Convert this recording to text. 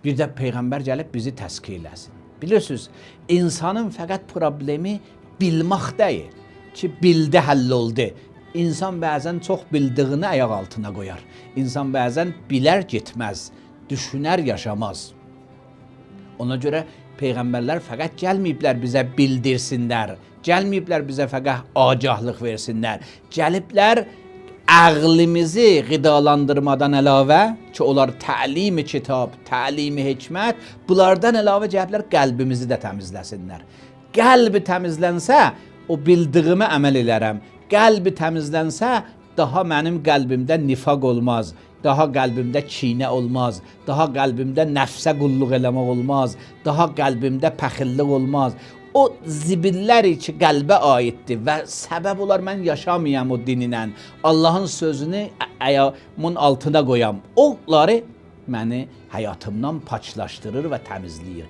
Bir də Peyğəmbər gəlib bizi təskiyə eləsin. Bilirsiniz, insanın fəqət problemi bilmək deyil ki, bildi, həll oldu. İnsan bəzən çox bildiyini ayaq altına qoyar. İnsan bəzən bilər getməz, düşünər yaşamaz. Ona görə Peyğəmbərlər fəqət gəlməyiblər bizə bildirsinlər, gəlməyiblər bizə fəqət agahlıq versinlər, gəliblər ağlımızı qidalandırmadan əlavə ki, onlar təlim-i kitab, təlim-i hikmət, bunlardan əlavə gəliblər qəlbimizi də təmizləsinlər. Qəlbi təmizlənsə, o bildiyimə əməl elərəm. Qəlbi təmizlənsə, daha mənim qəlbimdə nifaq olmaz, daha qəlbimdə kinə olmaz, daha qəlbimdə nəfsə qulluq eləmək olmaz, daha qəlbimdə pəxillik olmaz. O zibilləri ki, qəlbə aiddir və səbəb olar mən yaşamayam o dininlə, Allahın sözünü ayağımın altına qoyam. Onları məni həyatımdan paçlaşdırır və təmizləyir.